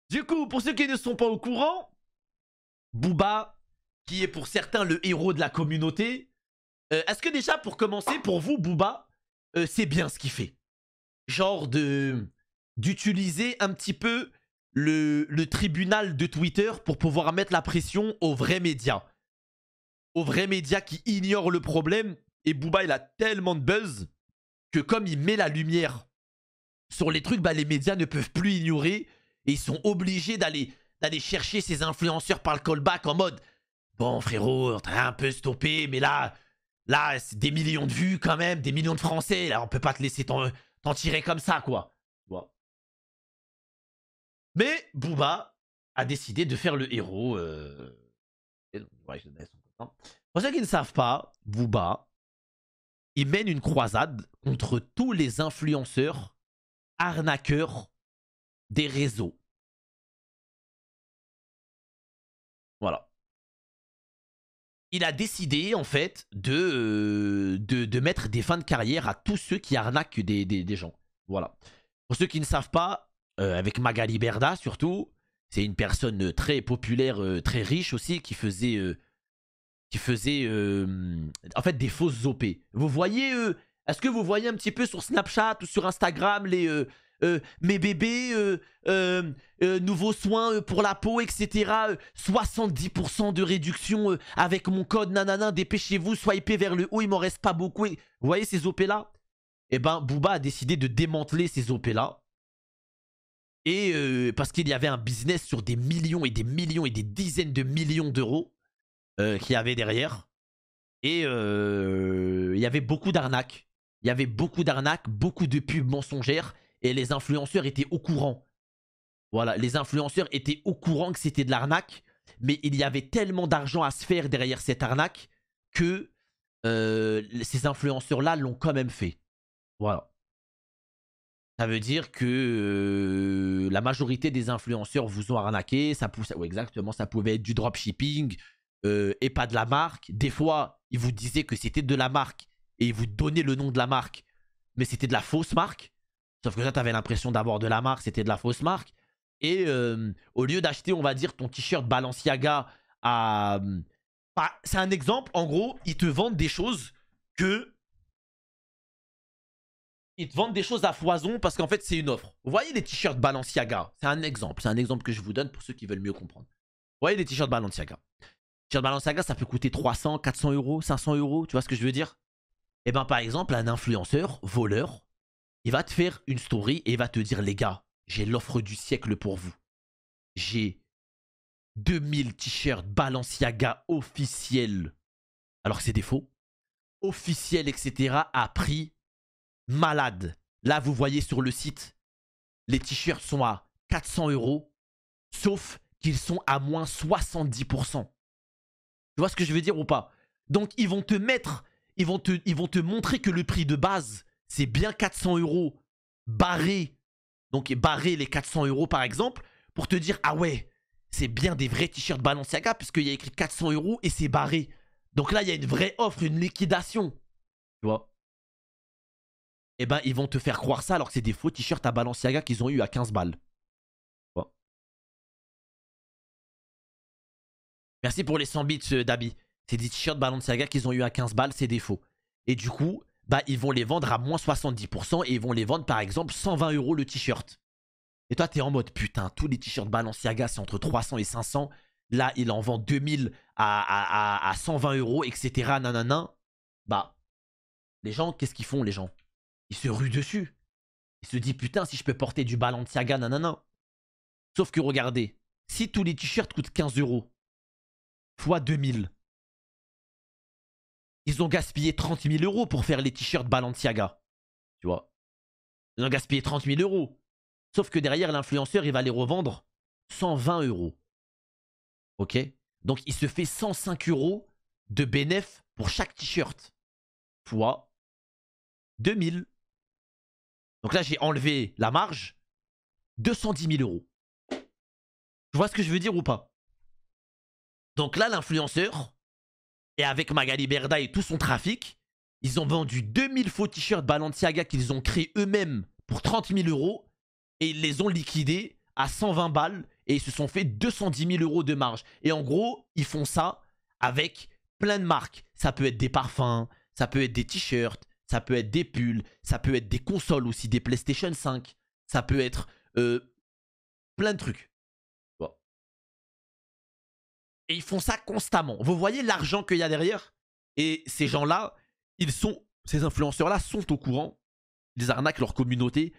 Du coup, pour ceux qui ne sont pas au courant, Booba, qui est pour certains le héros de la communauté, est-ce que déjà, pour commencer, pour vous, Booba, c'est bien ce qu'il fait? Genre d'utiliser un petit peu le tribunal de Twitter pour pouvoir mettre la pression aux vrais médias. Aux vrais médias qui ignorent le problème. Et Booba, il a tellement de buzz que comme il met la lumière sur les trucs, bah, les médias ne peuvent plus ignorer. Et ils sont obligés d'aller chercher ces influenceurs par le callback en mode bon frérot, t'as un peu stoppé, mais là c'est des millions de vues quand même, des millions de Français, là on peut pas te laisser t'en tirer comme ça quoi. Bon. Mais Booba a décidé de faire le héros. Pour ceux qui ne savent pas, Booba, il mène une croisade contre tous les influenceurs arnaqueurs des réseaux. Voilà. Il a décidé, en fait, de mettre des fins de carrière à tous ceux qui arnaquent des gens. Voilà. Pour ceux qui ne savent pas, avec Magali Berda, surtout, c'est une personne très populaire, très riche aussi, qui faisait en fait, des fausses OP. Vous voyez, est-ce que vous voyez un petit peu sur Snapchat ou sur Instagram les... mes bébés, nouveaux soins pour la peau, etc. 70% de réduction avec mon code nanana, dépêchez-vous, swipez vers le haut, il m'en reste pas beaucoup. Vous voyez ces OP là? Eh ben, Booba a décidé de démanteler ces OP là. Et parce qu'il y avait un business sur des millions et des millions et des dizaines de millions d'euros qu'il y avait derrière. Et il y avait beaucoup d'arnaques. Il y avait beaucoup d'arnaques, beaucoup de pubs mensongères. Et les influenceurs étaient au courant. Voilà, les influenceurs étaient au courant que c'était de l'arnaque, mais il y avait tellement d'argent à se faire derrière cette arnaque que ces influenceurs-là l'ont quand même fait. Voilà. Ça veut dire que la majorité des influenceurs vous ont arnaqué. Ouais, exactement, ça pouvait être du dropshipping et pas de la marque. Des fois, ils vous disaient que c'était de la marque et ils vous donnaient le nom de la marque, mais c'était de la fausse marque. Sauf que ça, t'avais l'impression d'avoir de la marque, c'était de la fausse marque. Et au lieu d'acheter, on va dire, ton t-shirt Balenciaga à... c'est un exemple, en gros, ils te vendent des choses que... Ils te vendent des choses à foison parce qu'en fait, c'est une offre. Vous voyez les t-shirts Balenciaga? C'est un exemple que je vous donne pour ceux qui veulent mieux comprendre. Vous voyez les t-shirts Balenciaga? T-shirt Balenciaga, ça peut coûter 300, 400 euros, 500 euros, tu vois ce que je veux dire? Et ben par exemple, un influenceur, voleur, il va te faire une story et il va te dire, les gars, j'ai l'offre du siècle pour vous. J'ai 2000 t-shirts Balenciaga officiels. Alors que c'est des faux. Officiels, etc. à prix malade. Là, vous voyez sur le site, les t-shirts sont à 400 euros. Sauf qu'ils sont à moins 70%. Tu vois ce que je veux dire ou pas? Donc, ils vont te mettre, ils vont te montrer que le prix de base, c'est bien 400 euros barré. Donc, barré les 400 euros par exemple, pour te dire, ah ouais, c'est bien des vrais t-shirts Balenciaga, puisqu'il y a écrit 400 euros et c'est barré. Donc là, il y a une vraie offre, une liquidation. Tu vois? Eh ben, ils vont te faire croire ça alors que c'est des faux t-shirts à Balenciaga qu'ils ont eu à 15 balles. Tu vois? Merci pour les 100 bits, Dabi. C'est des t-shirts Balenciaga qu'ils ont eu à 15 balles, c'est des faux. Et du coup, bah, ils vont les vendre à moins 70% et ils vont les vendre par exemple 120 euros le t-shirt. Et toi, t'es en mode putain, tous les t-shirts Balenciaga, c'est entre 300 et 500. Là, il en vend 2000 à 120 euros, etc. Nanana. Bah, les gens, qu'est-ce qu'ils font, les gens? Ils se ruent dessus. Ils se disent putain, si je peux porter du Balenciaga, nanana. Sauf que regardez, si tous les t-shirts coûtent 15 euros, fois 2000, ils ont gaspillé 30 000 euros pour faire les t-shirts Balenciaga. Tu vois? Ils ont gaspillé 30 000 euros. Sauf que derrière, l'influenceur, il va les revendre 120 euros. Ok? Donc, il se fait 105 euros de bénéf pour chaque t-shirt. Fois 2000. Donc là, j'ai enlevé la marge. 210 000 euros. Tu vois ce que je veux dire ou pas? Donc là, l'influenceur, et avec Magali Berda et tout son trafic, ils ont vendu 2000 faux t-shirts Balenciaga qu'ils ont créés eux-mêmes pour 30 000 euros. Et ils les ont liquidés à 120 balles et ils se sont fait 210 000 € de marge. Et en gros, ils font ça avec plein de marques. Ça peut être des parfums, ça peut être des t-shirts, ça peut être des pulls, ça peut être des consoles aussi, des PlayStation 5, ça peut être plein de trucs. Bon. Et ils font ça constamment. Vous voyez l'argent qu'il y a derrière? Et ces gens-là, ces influenceurs-là sont au courant. Ils arnaquent leur communauté.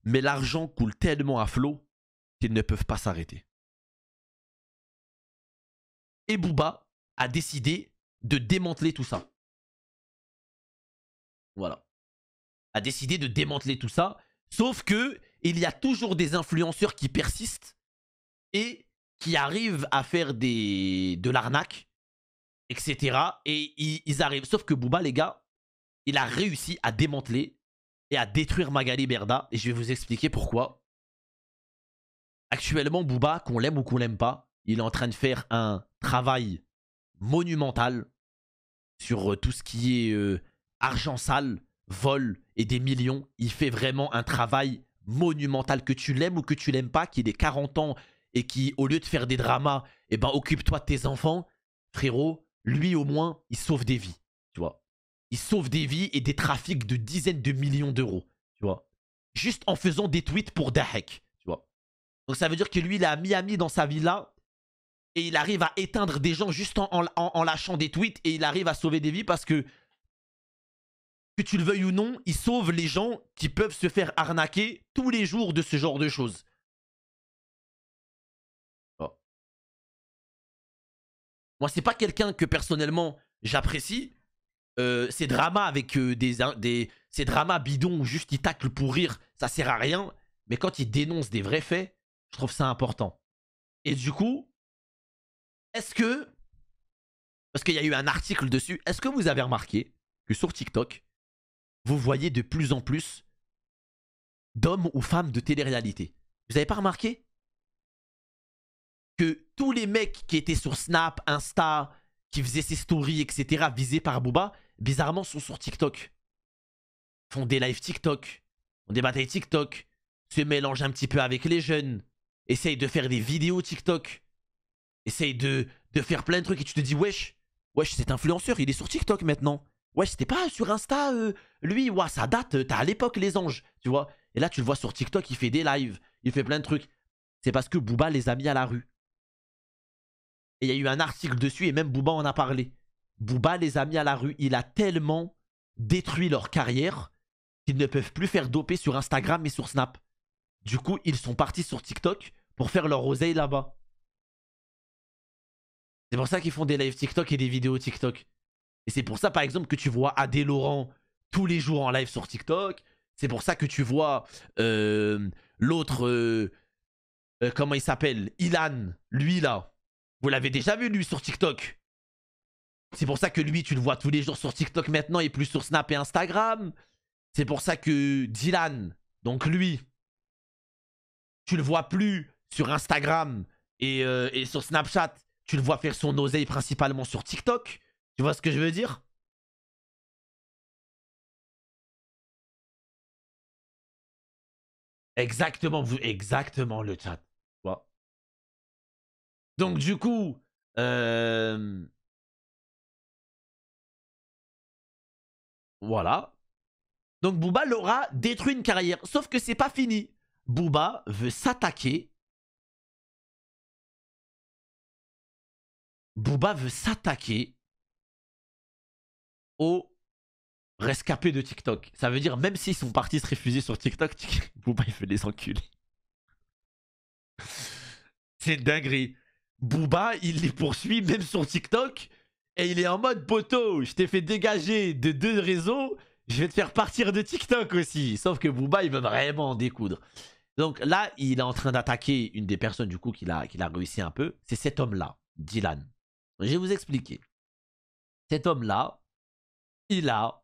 Mais l'argent coule tellement à flot qu'ils ne peuvent pas s'arrêter. Et Booba a décidé de démanteler tout ça. Voilà. A décidé de démanteler tout ça. Sauf que il y a toujours des influenceurs qui persistent et qui arrivent à faire de l'arnaque, etc. Et ils arrivent. Sauf que Booba, les gars, il a réussi à démanteler et à détruire Magali Berda. Et je vais vous expliquer pourquoi. Actuellement, Booba, qu'on l'aime ou qu'on l'aime pas, il est en train de faire un travail monumental sur tout ce qui est argent sale, vol et des millions. Il fait vraiment un travail monumental, que tu l'aimes ou que tu l'aimes pas, qu'il ait 40 ans et qui, au lieu de faire des dramas, eh ben, occupe-toi de tes enfants. Frérot, lui au moins, il sauve des vies, tu vois. Il sauve des vies et des trafics de dizaines de millions d'euros, tu vois. Juste en faisant des tweets pour Dahek, tu vois. Donc ça veut dire que lui, il est à Miami dans sa villa et il arrive à éteindre des gens juste en lâchant des tweets et il arrive à sauver des vies parce que tu le veuilles ou non, il sauve les gens qui peuvent se faire arnaquer tous les jours de ce genre de choses. Oh. Moi, c'est pas quelqu'un que personnellement j'apprécie. Ces dramas avec ces dramas bidons où juste il tacle pour rire, ça sert à rien. Mais quand il dénonce des vrais faits, je trouve ça important. Et du coup, est-ce que, parce qu'il y a eu un article dessus, est-ce que vous avez remarqué que sur TikTok, vous voyez de plus en plus d'hommes ou femmes de télé-réalité? Vous avez pas remarqué que tous les mecs qui étaient sur Snap, Insta, qui faisaient ses stories, etc., visés par Booba, bizarrement sont sur TikTok. Font des lives TikTok, font des batailles TikTok, se mélangent un petit peu avec les jeunes, essayent de faire des vidéos TikTok, essayent de faire plein de trucs et tu te dis wesh, cet influenceur, il est sur TikTok maintenant. Wesh, c'était pas sur Insta, lui, ouais, ça date, t'as à l'époque les anges, tu vois. Et là, tu le vois sur TikTok, il fait des lives, il fait plein de trucs. C'est parce que Booba les a mis à la rue. Et il y a eu un article dessus et même Booba en a parlé. Booba les a mis à la rue. Il a tellement détruit leur carrière qu'ils ne peuvent plus faire doper sur Instagram et sur Snap. Du coup, ils sont partis sur TikTok pour faire leur oseille là-bas. C'est pour ça qu'ils font des lives TikTok et des vidéos TikTok. Et c'est pour ça, par exemple, que tu vois Adé Laurent tous les jours en live sur TikTok. C'est pour ça que tu vois l'autre, comment il s'appelle, Ilan, lui là. Vous l'avez déjà vu, lui, sur TikTok. C'est pour ça que lui, tu le vois tous les jours sur TikTok maintenant et plus sur Snap et Instagram. C'est pour ça que Dylan, donc lui, tu le vois plus sur Instagram et sur Snapchat. Tu le vois faire son oseille principalement sur TikTok. Tu vois ce que je veux dire? Exactement, exactement le chat. Voilà. Donc du coup, voilà. Donc Booba l'aura détruit une carrière. Sauf que c'est pas fini. Booba veut s'attaquer. Booba veut s'attaquer aux rescapés de TikTok. Ça veut dire même s'ils sont partis se réfugier sur TikTok, Booba il fait les enculer. C'est une dinguerie. Booba, il les poursuit même sur TikTok. Et il est en mode poteau, je t'ai fait dégager de 2 réseaux, je vais te faire partir de TikTok aussi. Sauf que Booba, il veut vraiment en découdre. Donc là, il est en train d'attaquer une des personnes du coup qu'il a réussi un peu. C'est cet homme-là, Dylan. Je vais vous expliquer. Cet homme-là, il a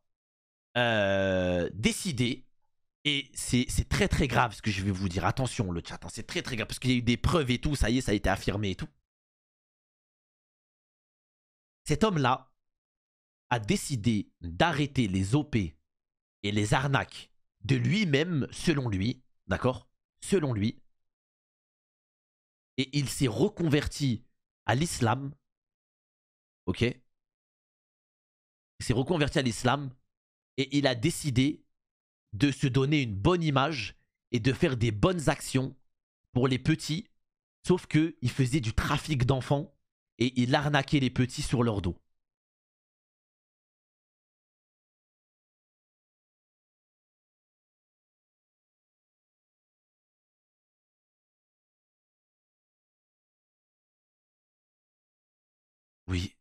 décidé, et c'est très très grave ce que je vais vous dire. Attention le chat, hein, c'est très très grave parce qu'il y a eu des preuves et tout, ça y est, ça a été affirmé et tout. Cet homme-là a décidé d'arrêter les OP et les arnaques de lui-même, selon lui, d'accord? Selon lui, Et il s'est reconverti à l'islam. Ok? Il s'est reconverti à l'islam. Et il a décidé de se donner une bonne image et de faire des bonnes actions pour les petits. Sauf qu'il faisait du trafic d'enfants et il arnaquait les petits sur leur dos. Oui,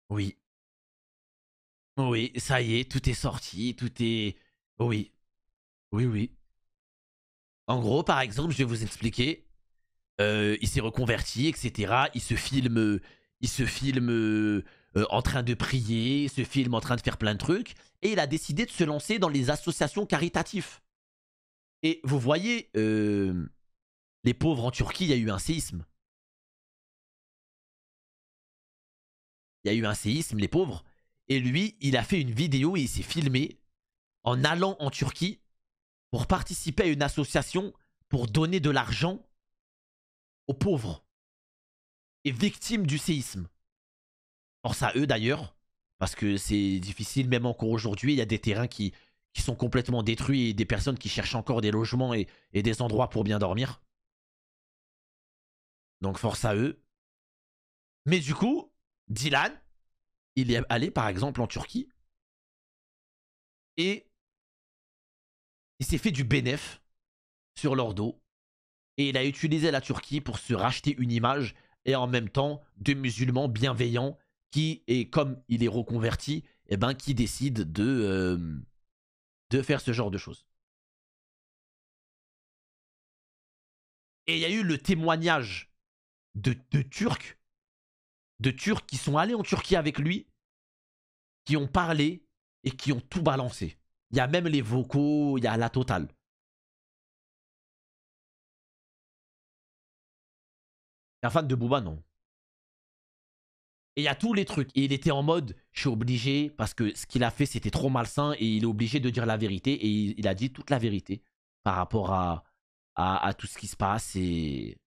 oui, oui, ça y est, tout est sorti, tout est... Oui, oui, oui. En gros, par exemple, je vais vous expliquer. Il s'est reconverti, etc. Il se filme en train de prier, il se filme en train de faire plein de trucs. Et il a décidé de se lancer dans les associations caritatives. Et vous voyez, les pauvres en Turquie, il y a eu un séisme. Il y a eu un séisme, les pauvres. Et lui, il a fait une vidéo et il s'est filmé en allant en Turquie pour participer à une association pour donner de l'argent aux pauvres et victimes du séisme. Force à eux d'ailleurs, parce que c'est difficile même encore aujourd'hui. Il y a des terrains qui sont complètement détruits et des personnes qui cherchent encore des logements et des endroits pour bien dormir. Donc force à eux. Mais du coup, Dylan, il est allé par exemple en Turquie et il s'est fait du bénéf sur leur dos. Et il a utilisé la Turquie pour se racheter une image et en même temps de musulmans bienveillants qui, et comme il est reconverti, eh ben, qui décident de faire ce genre de choses. Et il y a eu le témoignage de Turcs qui sont allés en Turquie avec lui, qui ont parlé et qui ont tout balancé. Il y a même les vocaux, il y a la totale. Un fan de Booba, non. Et il y a tous les trucs. Et il était en mode, je suis obligé, parce que ce qu'il a fait, c'était trop malsain, et il est obligé de dire la vérité. Et il a dit toute la vérité par rapport à tout ce qui se passe. Et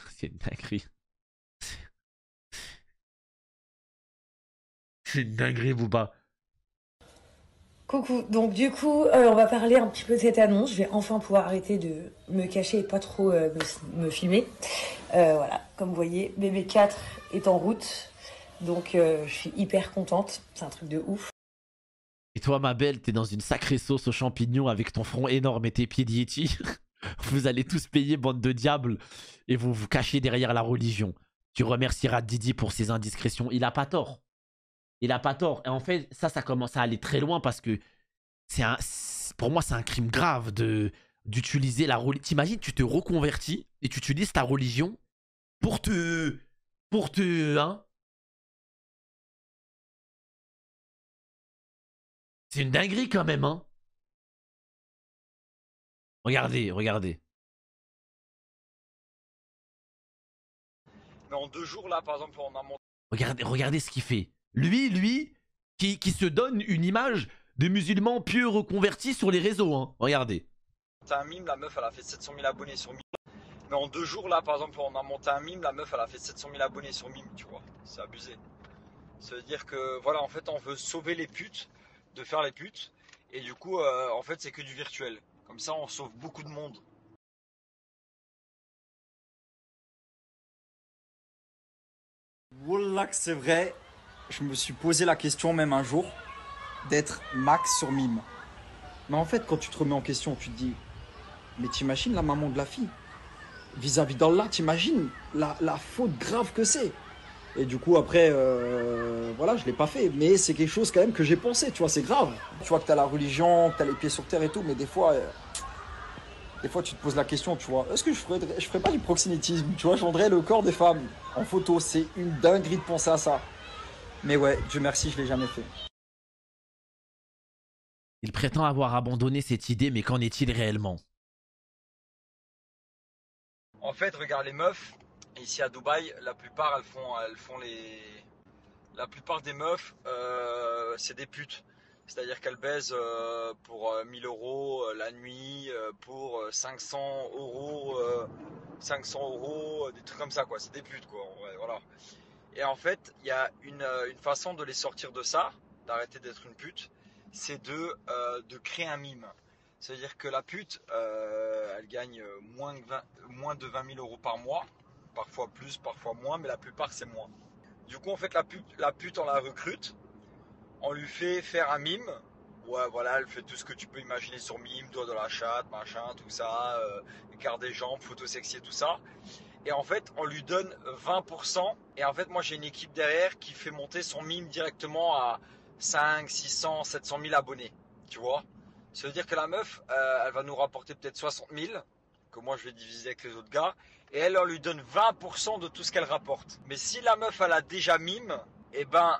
c'est une dinguerie. C'est une dinguerie, Booba. Coucou, donc du coup, on va parler un petit peu de cette annonce. Je vais enfin pouvoir arrêter de me cacher et pas trop me filmer. Voilà, comme vous voyez, bébé 4 est en route. Donc je suis hyper contente, c'est un truc de ouf. Et toi, ma belle, t'es dans une sacrée sauce aux champignons avec ton front énorme et tes pieds de Yeti. Vous allez tous payer, bande de diables, et vous vous cachez derrière la religion. Tu remercieras Didi pour ses indiscrétions. Il a pas tort. Il a pas tort. Et en fait, ça commence à aller très loin parce que pour moi, c'est un crime grave d'utiliser la religion. T'imagines, tu te reconvertis et tu utilises ta religion pour hein. C'est une dinguerie quand même, hein. Regardez, regardez. Mais en 2 jours, là, par exemple, on a monté. Regardez ce qu'il fait. Lui, qui se donne une image de musulman pieux reconverti sur les réseaux, hein. Regardez. Un mime, la meuf, elle a fait 700 000 abonnés sur Mime. Mais en 2 jours, là, par exemple, on a monté un mime, la meuf, elle a fait 700 000 abonnés sur Mime, tu vois. C'est abusé. Ça veut dire que, voilà, en fait, on veut sauver les putes, de faire les putes. Et du coup, en fait, c'est que du virtuel. Comme ça, on sauve beaucoup de monde. Wallah que c'est vrai, je me suis posé la question même un jour d'être max sur mime. Mais en fait, quand tu te remets en question, tu te dis, mais t'imagines la maman de la fille vis-à-vis d'Allah, t'imagines la faute grave que c'est. Et du coup, après, voilà, je l'ai pas fait. Mais c'est quelque chose quand même que j'ai pensé, tu vois, c'est grave. Tu vois que t'as la religion, que t'as les pieds sur terre et tout, mais des fois, tu te poses la question, tu vois, est-ce que je ferais pas du proxénétisme, tu vois, je vendrais le corps des femmes en photo, c'est une dinguerie de penser à ça. Mais ouais, Dieu merci, je l'ai jamais fait. Il prétend avoir abandonné cette idée, mais qu'en est-il réellement? En fait, regarde les meufs, ici à Dubaï, la plupart, elles font les... La plupart des meufs, c'est des putes. C'est-à-dire qu'elle baise pour 1000 euros la nuit, pour 500 euros, des trucs comme ça, quoi. C'est des putes, quoi. Ouais, voilà. Et en fait, il y a une façon de les sortir de ça, d'arrêter d'être une pute, c'est de créer un mime. C'est-à-dire que la pute, elle gagne moins de 20 000 euros par mois, parfois plus, parfois moins, mais la plupart c'est moins. Du coup, en fait, la pute, on la recrute, on lui fait faire un mime. Ouais, voilà, elle fait tout ce que tu peux imaginer sur mime, doigt dans la chatte, machin, tout ça, écart des jambes, photo sexy et tout ça. Et en fait, on lui donne 20%. Et en fait, moi, j'ai une équipe derrière qui fait monter son mime directement à 5, 600, 700 000 abonnés. Tu vois? Ça veut dire que la meuf, elle va nous rapporter peut-être 60 000, que moi, je vais diviser avec les autres gars. Et elle, on lui donne 20% de tout ce qu'elle rapporte. Mais si la meuf, elle a déjà mime, et ben,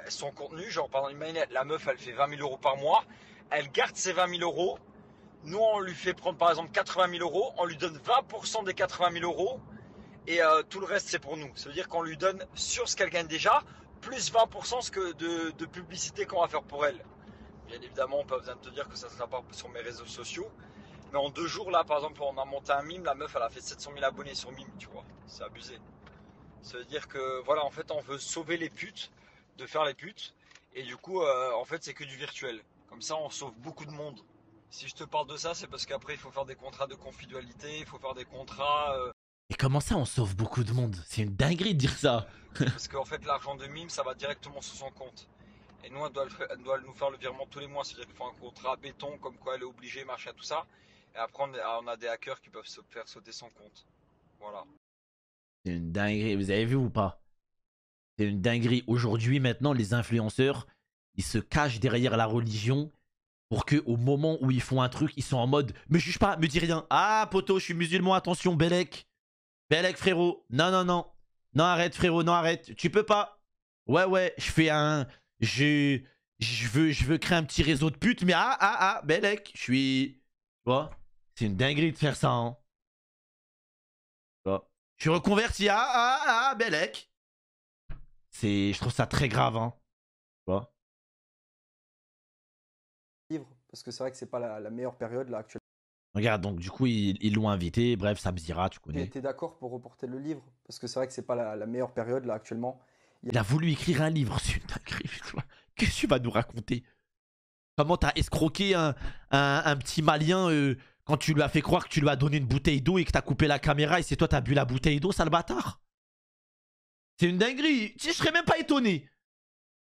son contenu, genre, pendant une manette, la meuf, elle fait 20 000 euros par mois. Elle garde ses 20 000 euros. Nous, on lui fait prendre par exemple 80 000 euros, on lui donne 20% des 80 000 euros et tout le reste c'est pour nous. Ça veut dire qu'on lui donne sur ce qu'elle gagne déjà, plus 20% de publicité qu'on va faire pour elle. Bien évidemment, pas besoin de te dire que ça ne sera pas sur mes réseaux sociaux. Mais en 2 jours, là, par exemple, on a monté un mime, la meuf, elle a fait 700 000 abonnés sur mime, tu vois. C'est abusé. Ça veut dire que, voilà, en fait, on veut sauver les putes, de faire les putes. Et du coup, en fait, c'est que du virtuel. Comme ça, on sauve beaucoup de monde. Si je te parle de ça, c'est parce qu'après, il faut faire des contrats de confidentialité, il faut faire des contrats. Et comment ça, on sauve beaucoup de monde? C'est une dinguerie de dire ça. Parce qu'en fait, l'argent de mime, ça va directement sur son compte. Et nous, elle doit nous faire le virement tous les mois. C'est-à-dire qu'il faut un contrat béton, comme quoi elle est obligée, machin, tout ça. Et après, on a des hackers qui peuvent faire sauter son compte. Voilà. C'est une dinguerie. Vous avez vu ou pas? C'est une dinguerie. Aujourd'hui, maintenant, les influenceurs, ils se cachent derrière la religion pour que au moment où ils font un truc, ils sont en mode me juge pas, me dis rien. Ah, poto, je suis musulman, attention, Bellec. Bellec, frérot. Non, non, non. Non, arrête, frérot, non, arrête. Tu peux pas. Ouais, ouais, je fais un. Je veux créer un petit réseau de putes, mais Bellec, je suis. Tu vois? C'est une dinguerie de faire ça, hein. Tu vois? Je suis reconverti, Bellec. Je trouve ça très grave, hein. Tu vois? Parce que c'est vrai que c'est pas la meilleure période là actuellement. Regarde, donc du coup, ils l'ont invité. Bref, Sam Zira, tu connais. T'es d'accord pour reporter le livre? Parce que c'est vrai que c'est pas la meilleure période là actuellement. Il a voulu écrire un livre, c'est une dinguerie. Qu'est-ce que tu vas nous raconter? Comment t'as escroqué un petit Malien quand tu lui as fait croire que tu lui as donné une bouteille d'eau et que t'as coupé la caméra et c'est toi t'as bu la bouteille d'eau, sale bâtard? C'est une dinguerie. Tu sais, je serais même pas étonné.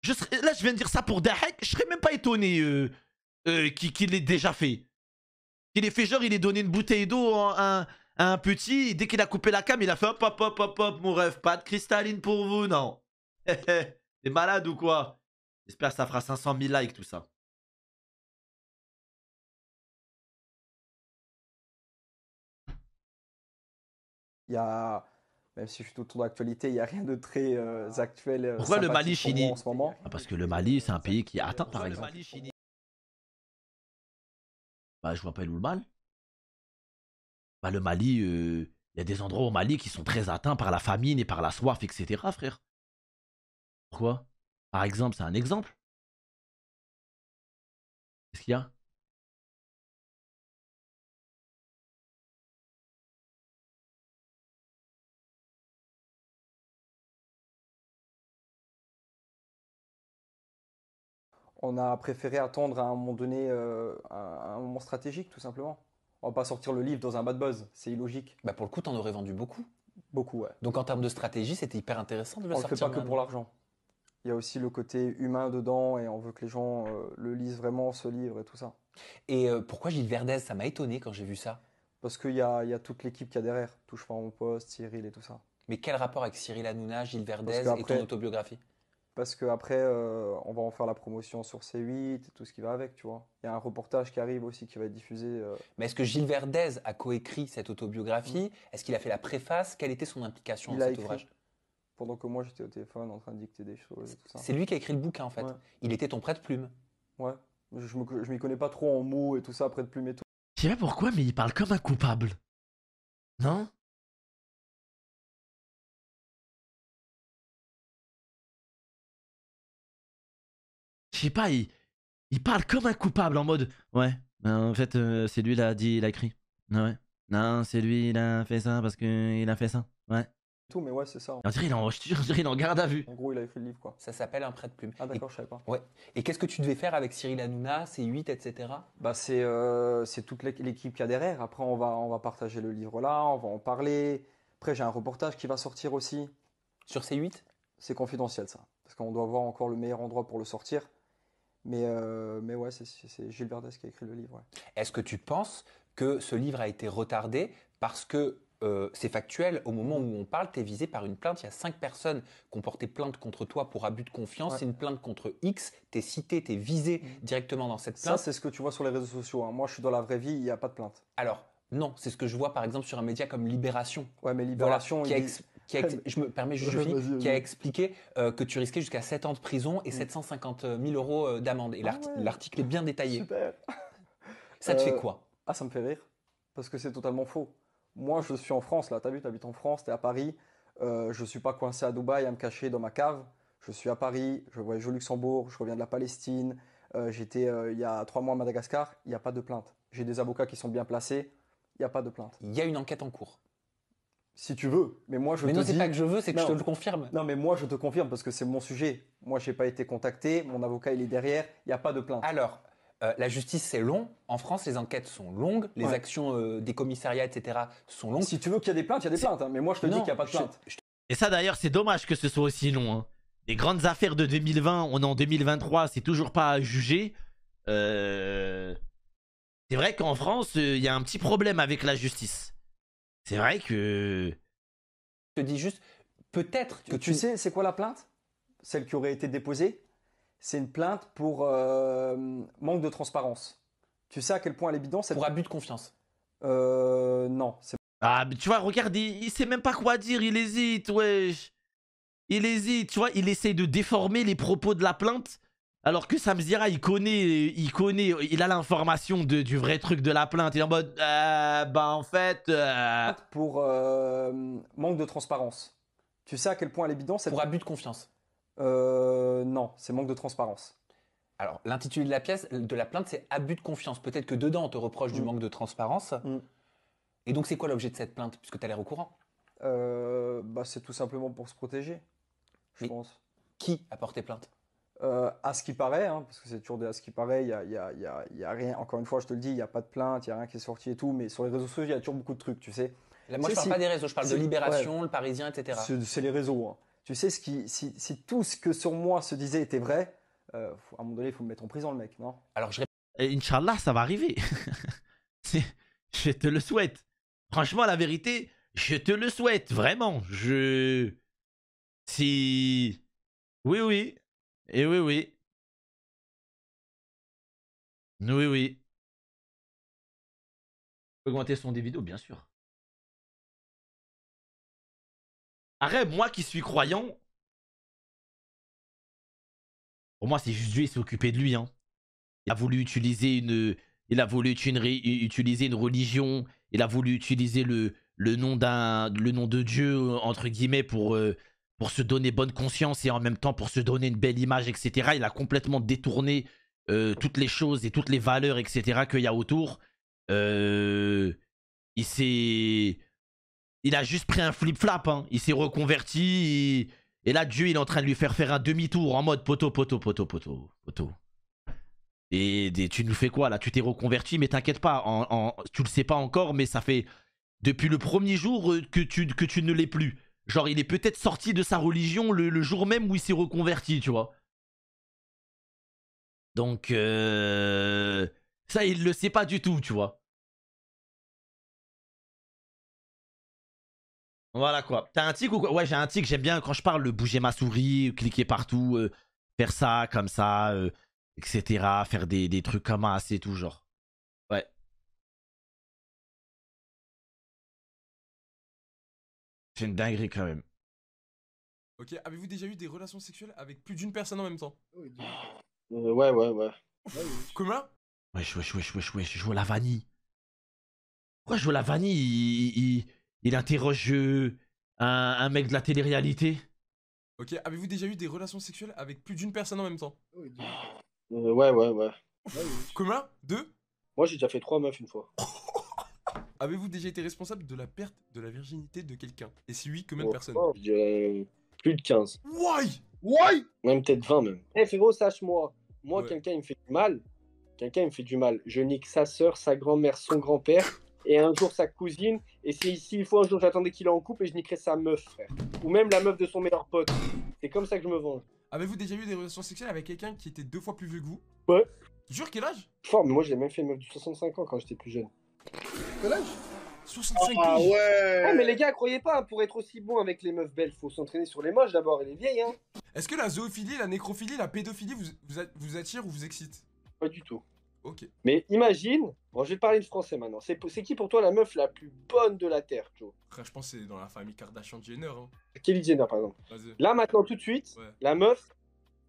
Là, je viens de dire ça pour Dahek, je serais même pas étonné qu'il l'ait déjà fait. Il est fait genre, il est donné une bouteille d'eau à un petit, et dès qu'il a coupé la cam, il a fait hop, hop, hop, hop, hop, mon ref, pas de cristalline pour vous, non. T'es malade ou quoi? J'espère que ça fera 500 000 likes, tout ça. Il y a, même si je suis tout autour d'actualité, il n'y a rien de très actuel. Pourquoi le Mali sympathique pour moi finit en ce moment. Parce que le Mali, c'est un pays qui est atteint, par exemple. Bah, je vois pas où le mal. Bah, le Mali, il y a des endroits au Mali qui sont très atteints par la famine et par la soif, etc., frère. Pourquoi? Par exemple, c'est un exemple. Qu'est-ce qu'il y a? On a préféré attendre à un moment donné, un moment stratégique, tout simplement. On va pas sortir le livre dans un bad buzz, c'est illogique. Bah pour le coup, t'en aurais vendu beaucoup. Beaucoup, ouais. Donc en termes de stratégie, c'était hyper intéressant de le On le fait sortir pas que pour l'argent. Il y a aussi le côté humain dedans et on veut que les gens le lisent vraiment, ce livre et tout ça. Et pourquoi Gilles Verdez? Ça m'a étonné quand j'ai vu ça. Parce qu'il y a toute l'équipe qui a derrière. Touche pas à mon poste, Cyril et tout ça. Mais quel rapport avec Cyril Hanouna, Gilles Verdez et qu'après- ton autobiographie? Parce qu'après, on va en faire la promotion sur C8 et tout ce qui va avec, tu vois. Il y a un reportage qui arrive aussi qui va être diffusé. Mais est-ce que Gilles Verdez a coécrit cette autobiographie? Est-ce qu'il a fait la préface? Quelle était son implication Il dans a cet écrit. ouvrage? Pendant que moi j'étais au téléphone en train de dicter des choses et tout ça. C'est lui qui a écrit le bouquin en fait. Ouais. Il était ton prête-plume. Ouais. Je m'y connais pas trop en mots et tout ça, après de plume et tout. Je sais pas pourquoi, mais il parle comme un coupable. Non? Je sais pas, Il parle comme un coupable en mode ouais, en fait, c'est lui, il a dit, il a écrit. Ah ouais. Non, c'est lui, il a fait ça parce qu'il a fait ça. Ouais. Tout, mais ouais, c'est ça. On dirait, je te jure, on dirait, il est en garde à vue. En gros, il a écrit le livre, quoi. Ça s'appelle un prêt de plume. Ah d'accord, je savais pas. Ouais. Et qu'est-ce que tu devais faire avec Cyril Hanouna, C8, etc. Bah c'est toute l'équipe qu'il y a derrière. Après, on va partager le livre là, on va en parler. Après, j'ai un reportage qui va sortir aussi. Sur C8? C'est confidentiel ça, parce qu'on doit voir encore le meilleur endroit pour le sortir. Mais ouais, c'est Gilles Verdez qui a écrit le livre. Ouais. Est-ce que tu penses que ce livre a été retardé parce que c'est factuel, au moment où on parle, tu es visé par une plainte. Il y a 5 personnes qui ont porté plainte contre toi pour abus de confiance. Ouais. C'est une plainte contre X. Tu es cité, tu es visé directement dans cette plainte. Ça, c'est ce que tu vois sur les réseaux sociaux. Hein. Moi, je suis dans la vraie vie, il n'y a pas de plainte. Alors, non, c'est ce que je vois par exemple sur un média comme Libération. Ouais, mais Libération, Voilà, il dit- je me permets juste, je Ouais, finis, vas-y, qui a vas-y. expliqué que tu risquais jusqu'à 7 ans de prison et 750 000 euros d'amende. Et Ah ouais. l'article est bien détaillé. Super. Ça te fait quoi? Ah, ça me fait rire, parce que c'est totalement faux. Moi, je suis en France, là, t'as vu, t'habites en France, t'es à Paris. Je suis pas coincé à Dubaï à me cacher dans ma cave. Je suis à Paris, je voyage au Luxembourg, je reviens de la Palestine. J'étais il y a 3 mois à Madagascar, il n'y a pas de plainte. J'ai des avocats qui sont bien placés, il n'y a pas de plainte. Il y a une enquête en cours. Si tu veux, mais moi je Mais te non, c'est dis... pas que je veux, c'est que je te Non. le confirme. Non, mais moi je te confirme parce que c'est mon sujet. Moi, j'ai pas été contacté, mon avocat il est derrière, il n'y a pas de plainte. Alors, la justice, c'est long. En France, les enquêtes sont longues. Les Ouais. actions des commissariats, etc., sont longues. Si tu veux qu'il y a des plaintes, il y a des plaintes. Hein. Mais moi je te dis Non, qu'il n'y a pas de je- plainte. Et ça d'ailleurs, c'est dommage que ce soit aussi long. Hein. Les grandes affaires de 2020, on est en 2023, c'est toujours pas jugé. C'est vrai qu'en France, il y a un petit problème avec la justice. C'est vrai que... Je te dis juste, peut-être que Tu sais, c'est quoi la plainte? Celle qui aurait été déposée? C'est une plainte pour manque de transparence. Tu sais à quel point elle est bidon cette... pour abus de confiance. Non, c'est Ah, mais tu vois, regarde, il sait même pas quoi dire, il hésite, wesh. Il hésite, tu vois, il essaie de déformer les propos de la plainte, alors que Sam Zira, il a l'information du vrai truc de la plainte. Il est en mode, bah en fait... plainte pour manque de transparence. Tu sais à quel point elle est bidon cette... Pour abus de confiance. Non, c'est manque de transparence. Alors, l'intitulé de la pièce, de la plainte, c'est abus de confiance. Peut-être que dedans, on te reproche du manque de transparence. Mm. Et donc, c'est quoi l'objet de cette plainte, puisque tu as l'air au courant? Bah, c'est tout simplement pour se protéger, je Mais- pense. Qui a porté plainte? À ce qui paraît, hein, parce que c'est toujours à ce qui paraît, il y a rien, encore une fois, je te le dis, il n'y a pas de plainte, il n'y a rien qui est sorti et tout, mais sur les réseaux sociaux, il y a toujours beaucoup de trucs, tu sais. Là, moi, je C'est parle si- pas des réseaux, je parle de c'est- Libération, Le Parisien, etc. C'est les réseaux. Hein. Tu sais, si tout ce que sur moi se disait était vrai, à un moment donné, il faut me mettre en prison, le mec, non? Alors, je Et Inch'Allah, ça va arriver. Je te le souhaite. Franchement, la vérité, je te le souhaite, vraiment. Si... Oui, oui. Et oui, oui. Oui, oui. Augmenter son des vidéos, bien sûr. Arrête, moi qui suis croyant, pour moi, c'est juste Dieu, il s'est occupé de lui. Hein. Il a voulu utiliser utiliser une religion. Il a voulu utiliser le nom de Dieu, entre guillemets, pour se donner bonne conscience et en même temps pour se donner une belle image, etc. Il a complètement détourné toutes les choses et toutes les valeurs, etc. qu'il y a autour. Il a juste pris un flip-flap. Hein. Il s'est reconverti. Et là, Dieu, il est en train de lui faire un demi-tour en mode poteau. Et tu nous fais quoi là? Tu t'es reconverti, mais t'inquiète pas, tu le sais pas encore, mais ça fait depuis le premier jour que tu ne l'es plus. Genre, il est peut-être sorti de sa religion le jour même où il s'est reconverti, tu vois. Donc, ça, il le sait pas du tout, tu vois. Voilà quoi. T'as un tic ou quoi? Ouais, j'ai un tic, j'aime bien quand je parle, bouger ma souris, cliquer partout, faire ça, comme ça, etc. Faire des trucs comme ça, c'est tout genre. Ouais. C'est une dinguerie quand même. Ok, avez-vous déjà eu des relations sexuelles avec plus d'une personne en même temps? Ouais. Comment? Wesh, je joue à la vanille. Pourquoi je joue à la vanille? Il interroge un mec de la télé-réalité. Ok, avez-vous déjà eu des relations sexuelles avec plus d'une personne en même temps? Ouais, ouais, ouais. Combien? 2? Moi, j'ai déjà fait 3 meufs une fois. Avez-vous déjà été responsable de la perte de la virginité de quelqu'un? Et si oui, combien de personnes? Je dirais plus de 15. Why? Ouais! Même peut-être 20 même. Eh frérot, sache-moi. Moi, Ouais. quelqu'un il me fait du mal. Quelqu'un il me fait du mal. Je nique sa soeur, sa grand-mère, son grand-père. Et un jour sa cousine. Et s'il faut un jour j'attendais qu'il est en couple et je niquerais sa meuf, frère. Ou même la meuf de son meilleur pote. C'est comme ça que je me venge. Avez-vous déjà eu des relations sexuelles avec quelqu'un qui était 2 fois plus vieux que vous? Ouais. Jure, quel âge? Fort, mais moi j'ai même fait une meuf de 65 ans quand j'étais plus jeune. Quel âge? 65 Ah piges. ouais. Ouais, mais les gars, croyez pas, pour être aussi bon avec les meufs belles, faut s'entraîner sur les moches d'abord et les vieilles, hein. Est-ce que la zoophilie, la nécrophilie, la pédophilie vous attire ou vous excite? Pas du tout. Ok. Mais imagine, bon, je vais te parler de français maintenant. C'est qui pour toi la meuf la plus bonne de la Terre, Joe? Frère, je pense que c'est dans la famille Kardashian-Jenner. Hein. Kylie Jenner, par exemple. Vas-y. Là, maintenant, tout de suite, Ouais. la meuf,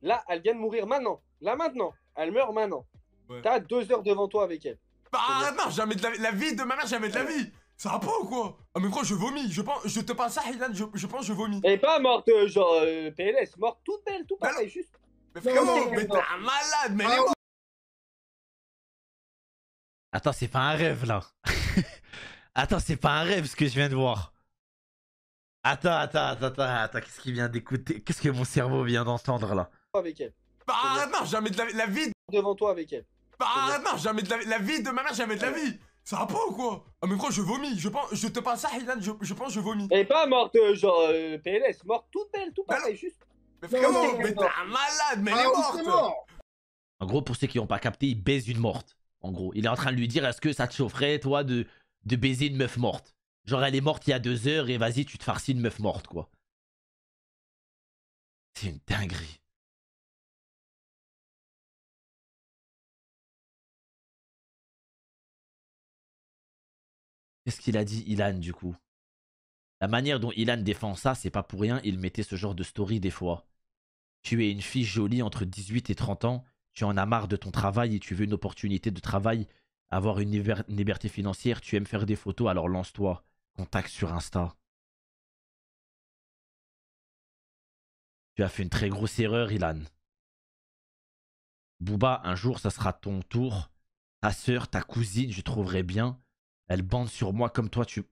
là, elle vient de mourir maintenant. Là, maintenant. Elle meurt maintenant. Ouais. T'as 2 heures devant toi avec elle. Bah non, jamais de la vie de ma mère, jamais de la vie. Ça va pas ou quoi? Ah mais gros, je vomis. Je te parle ça, Hilan, je pense que je vomis. Elle est pas morte, genre, PLS. Morte toute belle, tout pareil, juste. Mais frérot, non, mais t'es non. un malade, mais elle est Ah morte. Attends, c'est pas un rêve là. Attends, c'est pas un rêve ce que je viens de voir. Attends, qu'est-ce qu'il vient d'écouter? Qu'est-ce que mon cerveau vient d'entendre là? Avec elle. Bah non, jamais de la vie. Devant toi avec elle. Bah non, jamais de la vie de ma mère, jamais de la vie. Ça va pas ou quoi? Ah mais gros, je vomis. Je te parle ça, Hilan, je pense que je vomis. Elle est pas morte, genre, PLS. Morte toute belle, tout pareil, juste. Mais frérot, non, mais t'es non. un malade, mais elle Ah est oui, morte. c'est mort. En gros, pour ceux qui n'ont pas capté, il baise une morte. En gros, il est en train de lui dire, est-ce que ça te chaufferait, toi, de baiser une meuf morte? Genre, elle est morte il y a 2 heures et vas-y, tu te farcis une meuf morte, quoi. C'est une dinguerie. Qu'est-ce qu'il a dit, Ilan, du coup? La manière dont Ilan défend ça, c'est pas pour rien, il mettait ce genre de story des fois. Tu es une fille jolie entre 18 et 30 ans, tu en as marre de ton travail et tu veux une opportunité de travail, avoir une liberté financière, tu aimes faire des photos, alors lance-toi. Contact sur Insta. Tu as fait une très grosse erreur, Ilan. Booba, un jour, ça sera ton tour. Ta sœur, ta cousine, je trouverai bien. Elle bande sur moi comme toi, tu...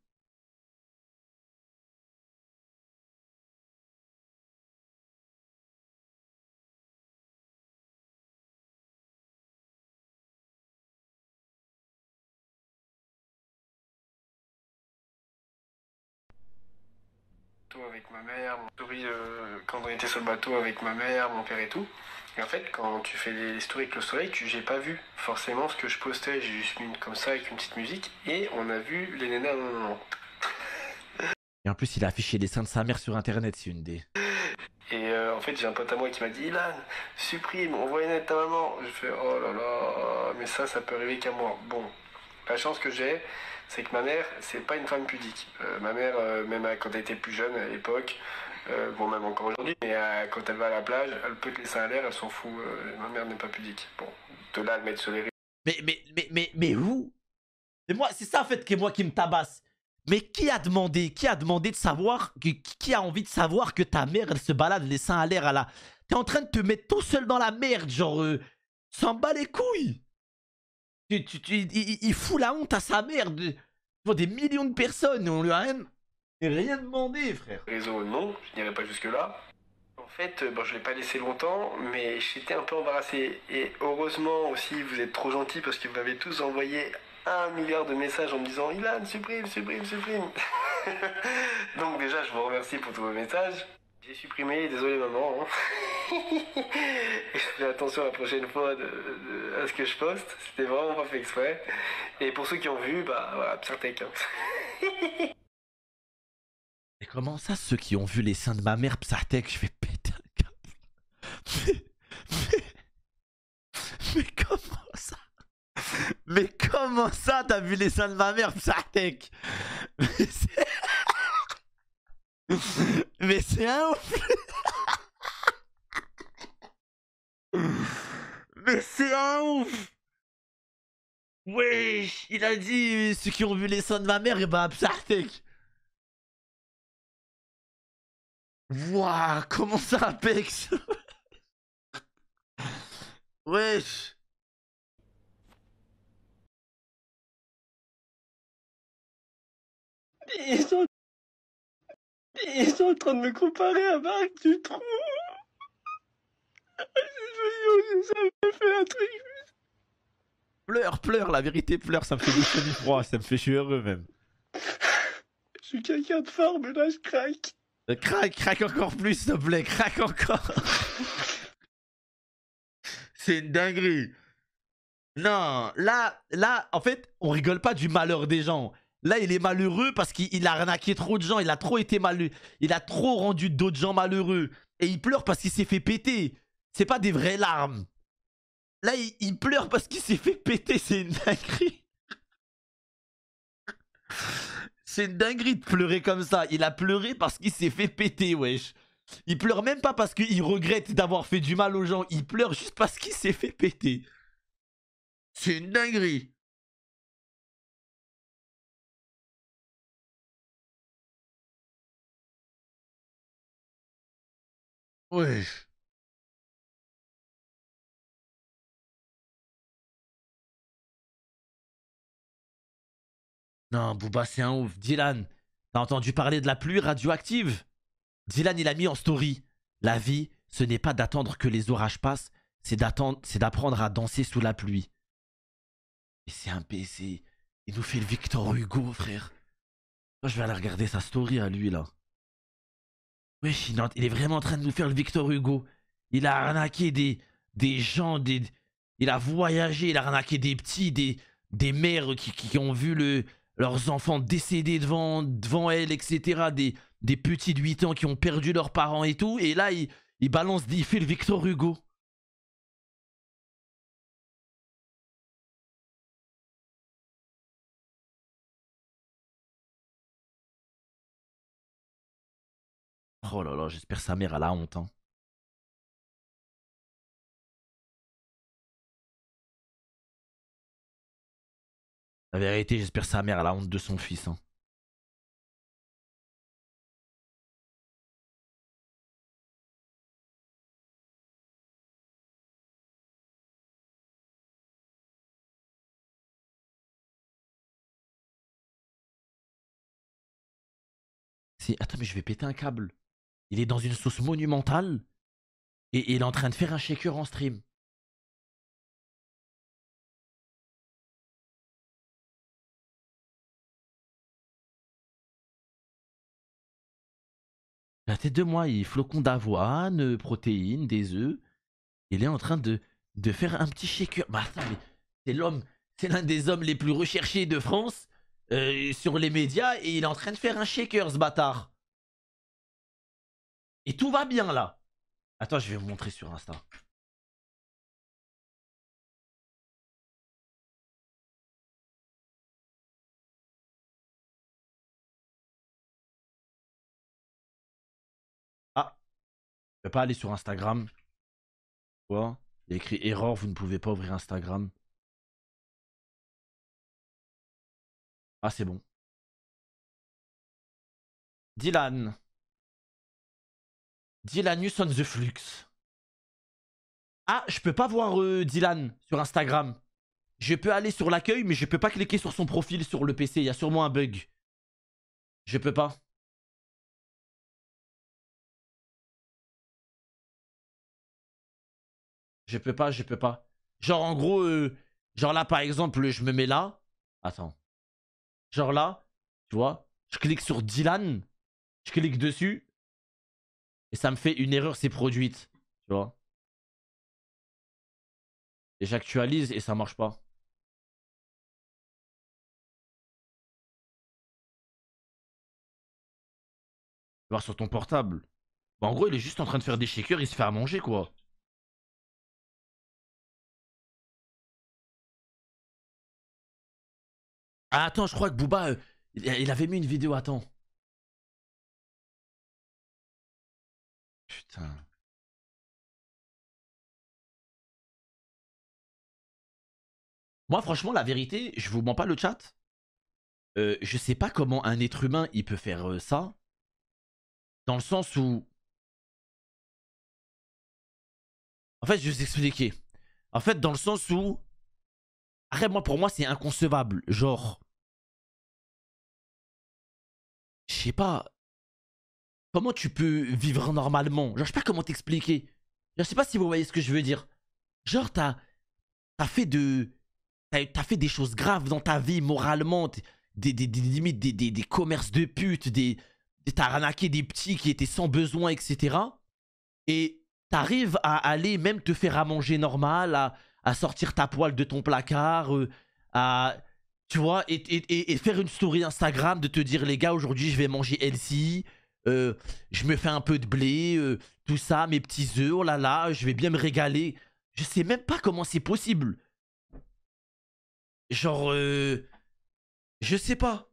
Avec ma mère, mon story quand on était sur le bateau avec ma mère, mon père et tout. Et en fait, quand tu fais les stories avec le soleil, j'ai pas vu forcément ce que je postais. J'ai juste mis comme ça avec une petite musique et on a vu les nénas. Et en plus, il a affiché les seins de sa mère sur internet, c'est une des... Et en fait, j'ai un pote à moi qui m'a dit Ilan, supprime, envoie une lettre à ta maman. Je fais oh là là, mais ça peut arriver qu'à moi. Bon, la chance que j'ai, c'est que ma mère, c'est pas une femme pudique. Ma mère, même quand elle était plus jeune à l'époque, bon, même encore aujourd'hui, mais quand elle va à la plage, elle peut te laisser à l'air, elle s'en fout. Ma mère n'est pas pudique. Bon, de là, elle met sur les Mais où? C'est moi, c'est ça en fait qui me tabasse. Mais qui a demandé de savoir, qui a envie de savoir que ta mère, elle se balade les seins à l'air à la... T'es en train de te mettre tout seul dans la merde, genre... s'en bat les couilles. Il fout la honte à sa mère devant des millions de personnes. On lui a rien demandé, frère. réseaux, non, je n'irai pas jusque-là. En fait, bon, je l'ai pas laissé longtemps, mais j'étais un peu embarrassé. Et heureusement aussi, vous êtes trop gentils parce que vous m'avez tous envoyé 1 milliard de messages en me disant Ilan, supprime. Donc déjà, je vous remercie pour tous vos messages. J'ai supprimé, désolé maman. Hein. Je fais attention la prochaine fois à ce que je poste. C'était vraiment pas fait exprès. Et pour ceux qui ont vu, bah voilà, Psyrtech. Et comment ça, ceux qui ont vu les seins de ma mère, Psyrtech, je vais péter un câble. Mais comment ça? Mais comment ça, t'as vu les seins de ma mère, Psyrtech? Mais c'est un ouf. Mais c'est un ouf. Wesh, il a dit ceux qui ont vu les seins de ma mère, et bah Psyrtech. Wouah, comment ça, Apex? Wesh. Ils sont en train de me comparer à Marc Dutroux. Ça me fait un truc. Pleure, pleure, la vérité, pleure, ça me fait du froid, ça me fait, je suis heureux même. Je suis quelqu'un de fort, mais là je craque. Craque encore plus, s'il te plaît, craque encore. C'est une dinguerie. Non, là, en fait, on rigole pas du malheur des gens. Là, il est malheureux parce qu'il a arnaqué trop de gens, il a trop été malheureux, il a trop rendu d'autres gens malheureux. Et il pleure parce qu'il s'est fait péter. C'est pas des vraies larmes. Là, il pleure parce qu'il s'est fait péter, c'est une dinguerie. C'est une dinguerie de pleurer comme ça. Il a pleuré parce qu'il s'est fait péter, wesh. Il pleure même pas parce qu'il regrette d'avoir fait du mal aux gens. Il pleure juste parce qu'il s'est fait péter. C'est une dinguerie. Wesh. Non, Booba, c'est un ouf. Dylan, t'as entendu parler de la pluie radioactive? Dylan, il a mis en story. La vie, ce n'est pas d'attendre que les orages passent, c'est d'apprendre à danser sous la pluie. Et c'est un PC. Il nous fait le Victor Hugo, frère. Moi, je vais aller regarder sa story à lui, là. Wesh, il est vraiment en train de nous faire le Victor Hugo. Il a arnaqué des gens, il a voyagé, il a arnaqué des petits, des mères qui ont vu leurs enfants décédés devant elles, etc. Des petits de 8 ans qui ont perdu leurs parents et tout. Et là, il balance, il fait le Victor Hugo. Oh là là, j'espère sa mère a la honte. Hein. La vérité, j'espère sa mère a la honte de son fils. Hein. Attends, mais je vais péter un câble. Il est dans une sauce monumentale et il est en train de faire un shaker en stream. La tête de moi, il flocon d'avoine, protéines, des œufs. Il est en train de faire un petit shaker. Bah attends, mais c'est l'un des hommes les plus recherchés de France sur les médias et il est en train de faire un shaker, ce bâtard. Et tout va bien là. Attends, je vais vous montrer sur Insta. Ah, je peux pas aller sur Instagram. Quoi? Il y a écrit erreur, vous ne pouvez pas ouvrir Instagram. Ah, c'est bon. Dylan. Dylanus on the flux. Ah, je peux pas voir Dylan sur Instagram. Je peux aller sur l'accueil, mais je peux pas cliquer sur son profil sur le PC. Il y a sûrement un bug. Je peux pas. Je peux pas, je peux pas. Genre, en gros, genre là, par exemple, je me mets là. Attends. Genre là, tu vois, je clique sur Dylan. Je clique dessus. Et ça me fait une erreur s'est produite. Tu vois. Et j'actualise et ça marche pas. Voir sur ton portable. Bah, en gros, il est juste en train de faire des shakers, il se fait à manger, quoi. Ah, attends, je crois que Booba, il avait mis une vidéo, attends. Putain. Moi, franchement, la vérité, je vous mens pas le chat. Je sais pas comment un être humain, il peut faire ça. Dans le sens où... En fait, je vais vous expliquer. En fait, dans le sens où... Après, moi, pour moi, c'est inconcevable. Genre... Je sais pas... Comment tu peux vivre normalement? Genre, je sais pas comment t'expliquer. Je sais pas si vous voyez ce que je veux dire. Genre, t'as fait des choses graves dans ta vie, moralement. Limite des commerces de putes. T'as arnaqué des petits qui étaient sans besoin, etc. Et t'arrives à aller même te faire à manger normal, à sortir ta poêle de ton placard, tu vois, et faire une story Instagram de te dire, les gars, aujourd'hui, je vais manger healthy. Je me fais un peu de blé, tout ça, mes petits œufs, oh là là, je vais bien me régaler. Je sais même pas comment c'est possible. Genre, je sais pas.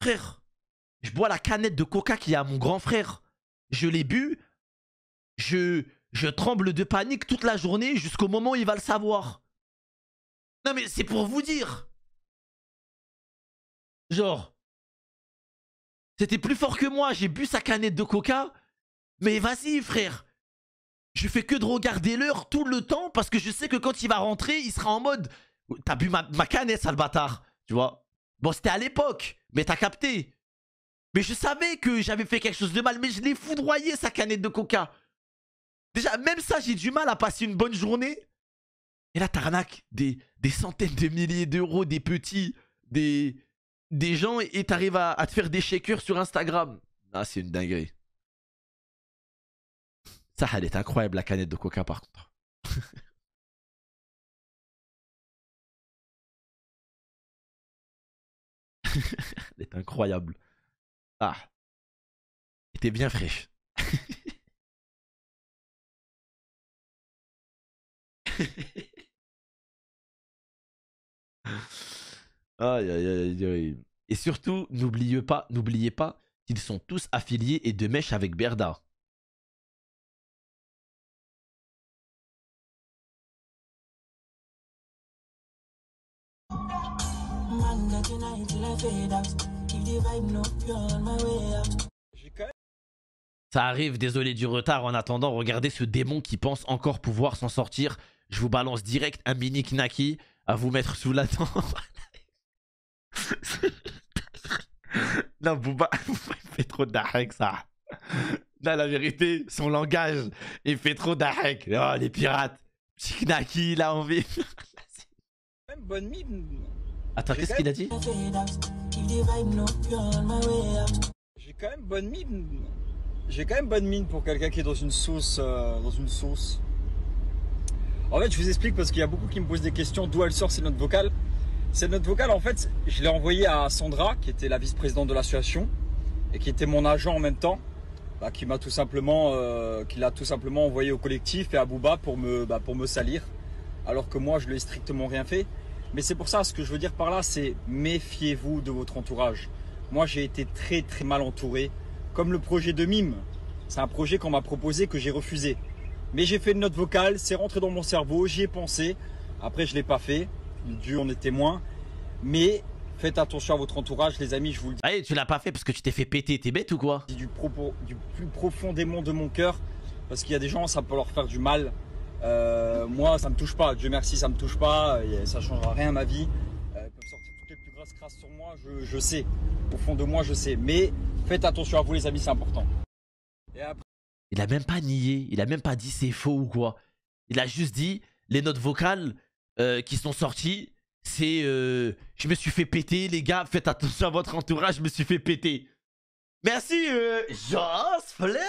Frère, je bois la canette de coca qu'il y a à mon grand frère. Je l'ai bu. Je tremble de panique toute la journée jusqu'au moment où il va le savoir. Non mais c'est pour vous dire. Genre, c'était plus fort que moi, j'ai bu sa canette de coca. Mais vas-y frère. Je fais que de regarder l'heure tout le temps parce que je sais que quand il va rentrer, il sera en mode... T'as bu ma canette, sale bâtard. Tu vois. Bon, c'était à l'époque, mais t'as capté. Mais je savais que j'avais fait quelque chose de mal, mais je l'ai foudroyé, sa canette de coca. Déjà, même ça, j'ai du mal à passer une bonne journée. Et là, t'arnaques des centaines de milliers d'euros, des petits, des gens, et t'arrives à te faire des shakers sur Instagram. Ah, c'est une dinguerie. Ça, elle est incroyable, la canette de coca, par contre. Elle est incroyable. Ah. Elle était bien fraîche. Aïe, aïe, aïe, aïe. Et surtout, n'oubliez pas qu'ils sont tous affiliés et de mèche avec Berda. Ça arrive, désolé du retard. En attendant, regardez ce démon qui pense encore pouvoir s'en sortir. Je vous balance direct un mini Knaki à vous mettre sous la dent. Non, Booba, il fait trop d'ahek, ça. Non, la vérité, son langage, il fait trop d'ahek. Oh, les pirates. Petit Knaki, il a envie. Même bonne mine. Attends, qu'est-ce qu'il a dit? J'ai quand même bonne mine. J'ai quand même bonne mine pour quelqu'un qui est dans une sauce. En fait, je vous explique parce qu'il y a beaucoup qui me posent des questions. D'où elle sort cette note vocale? Cette note vocale, en fait, je l'ai envoyée à Sandra, qui était la vice-présidente de l'association et qui était mon agent en même temps, qui l'a tout simplement envoyé au collectif et à Booba pour me salir, alors que moi, je lui ai strictement rien fait. Mais c'est pour ça, ce que je veux dire par là, c'est méfiez-vous de votre entourage. Moi, j'ai été très très mal entouré. Comme le projet de Mime, c'est un projet qu'on m'a proposé que j'ai refusé. Mais j'ai fait une note vocale, c'est rentré dans mon cerveau, j'y ai pensé. Après, je ne l'ai pas fait, Dieu en est témoin. Mais faites attention à votre entourage, les amis, je vous le dis. Ah, tu l'as pas fait parce que tu t'es fait péter, t'es bête ou quoi? Du plus profondément de mon cœur, parce qu'il y a des gens, ça peut leur faire du mal. Moi, ça me touche pas, Dieu merci, ça me touche pas, ça changera rien à ma vie. Ils peuvent sortir toutes les plus grosses crasses sur moi, je sais. Au fond de moi, je sais. Mais faites attention à vous, les amis, c'est important. Et après... Il a même pas nié, il a même pas dit c'est faux ou quoi. Il a juste dit les notes vocales qui sont sorties, c'est je me suis fait péter, les gars, faites attention à votre entourage, je me suis fait péter. Merci Josplay.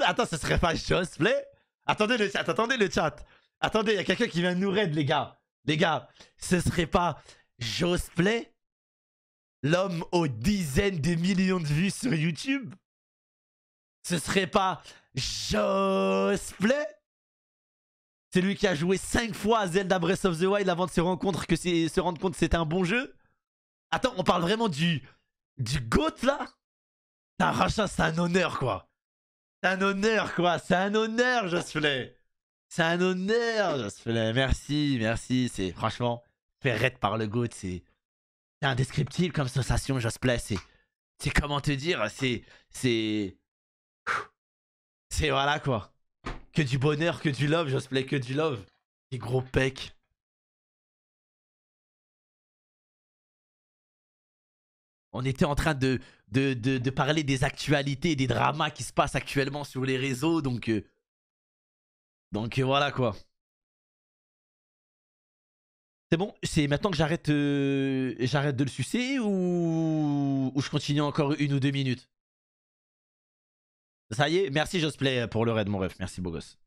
Attends, ce serait pas Josplay? Attendez le chat, Attendez, il y a quelqu'un qui vient nous raid, les gars. Les gars, ce serait pas Josplay, l'homme aux dizaines de millions de vues sur YouTube? Ce serait pas Josplay, c'est lui qui a joué 5 fois à Zelda Breath of the Wild avant de se rendre compte que c'était un bon jeu? Attends, on parle vraiment du GOAT là? Rachat, c'est un honneur quoi. C'est un honneur quoi. C'est un honneur, Josplay. C'est un honneur, Josplay. Merci. C'est franchement, fait raid par le GOAT, c'est indescriptible comme sensation, Josplay. C'est comment te dire, c'est voilà quoi. Que du bonheur, que du love, Josplay, que du love. Les gros pecs. On était en train de parler des actualités, des dramas qui se passent actuellement sur les réseaux, donc voilà quoi. C'est bon, c'est maintenant que j'arrête de le sucer ou je continue encore 1 ou 2 minutes? Ça y est, merci Josplay pour le raid mon ref, merci beau gosse.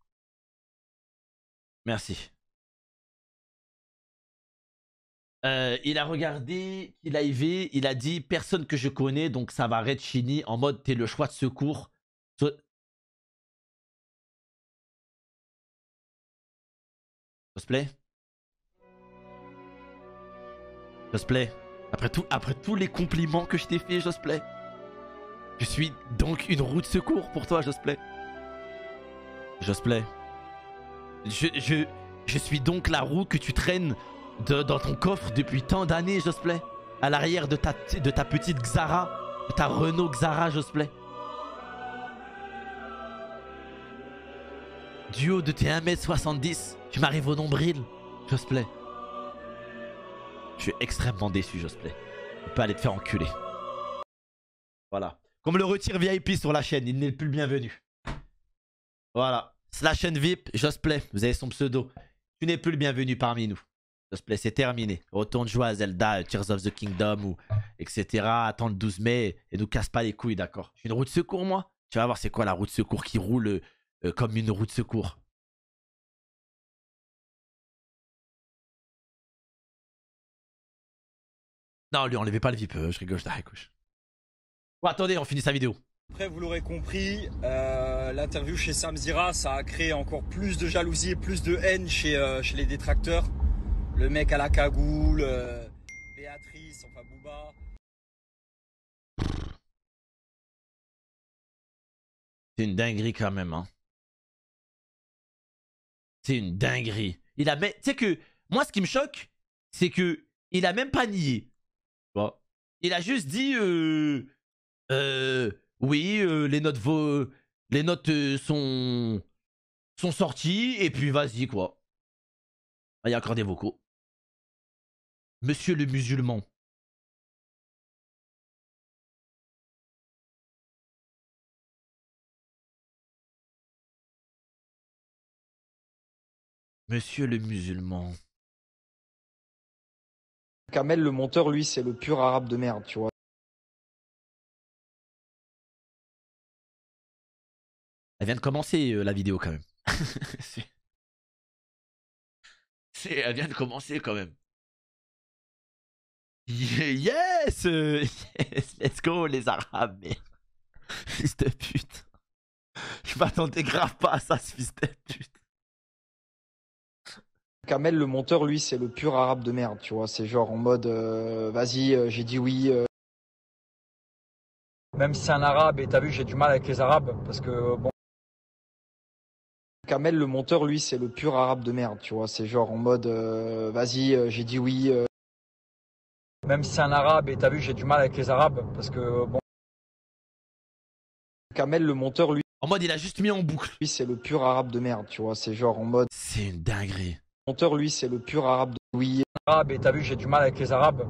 Merci. Il a regardé, il a IV, il a dit personne que je connais, donc ça va raid Chini en mode t'es le choix de secours. Josplay. Josplay. Après tous les compliments que je t'ai fait, Josplay. Je suis donc une roue de secours pour toi, Josplay. Josplay. Je suis donc la roue que tu traînes dans ton coffre depuis tant d'années, Josplay. À l'arrière de ta petite Xara, de ta Renault Xara, Josplay. Du haut de tes 1m70, tu m'arrives au nombril, Josplay. Je suis extrêmement déçu, Josplay. Tu peux aller te faire enculer. Voilà. Qu'on me le retire VIP sur la chaîne, il n'est plus le bienvenu. Voilà. La chaîne VIP, Josplay, vous avez son pseudo. Tu n'es plus le bienvenu parmi nous. Josplay, c'est terminé. Retourne jouer à Zelda, Tears of the Kingdom, ou etc. Attends le 12 mai et nous casse pas les couilles, d'accord? Je suis une roue de secours, moi. Tu vas voir c'est quoi la roue de secours qui roule comme une roue de secours. Non, lui, enlevez pas le VIP, je rigole, je la couche. Bon, attendez, on finit sa vidéo. Après, vous l'aurez compris, l'interview chez Samzira, ça a créé encore plus de jalousie et plus de haine chez les détracteurs. Le mec à la cagoule, Béatrice, enfin Booba. C'est une dinguerie quand même, hein. C'est une dinguerie. Tu sais que, moi, ce qui me choque, c'est que il a même pas nié. Bon. Il a juste dit, oui, les notes sont sorties, et puis vas-y, quoi. Il y a encore des vocaux. Monsieur le musulman. Monsieur le musulman. Kamel, le monteur, lui, c'est le pur arabe de merde, tu vois. Elle vient de commencer la vidéo quand même. Elle vient de commencer quand même. Yes, yes, let's go les arabes, mais fils de pute. Je m'attendais grave pas à ça, ce fils de pute. Kamel, le monteur, lui, c'est le pur arabe de merde, tu vois. C'est genre en mode, vas-y, j'ai dit oui. Même si c'est un arabe, et t'as vu, j'ai du mal avec les arabes, parce que, bon. Kamel, le monteur, lui, c'est le pur arabe de merde, tu vois. C'est genre en mode, vas-y, j'ai dit oui. Même si c'est un arabe, et t'as vu, j'ai du mal avec les arabes, parce que, bon. Kamel, le monteur, lui. En mode, il a juste mis en boucle. Lui, c'est le pur arabe de merde, tu vois. C'est genre en mode. C'est une dinguerie. Le monteur, lui, c'est le pur arabe de. Oui. Arabe, et t'as vu, j'ai du mal avec les arabes.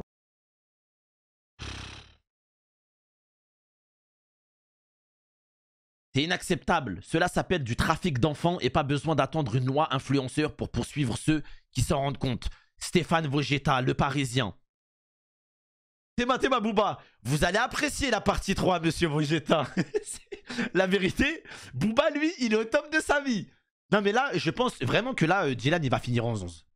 C'est inacceptable. Cela s'appelle du trafic d'enfants et pas besoin d'attendre une loi influenceur pour poursuivre ceux qui s'en rendent compte. Stéphane Vogetta, le Parisien. Théma Booba, vous allez apprécier la partie 3, monsieur Vogetta. La vérité, Booba, lui, il est au top de sa vie. Non mais là, je pense vraiment que là, Dylan, il va finir en 11.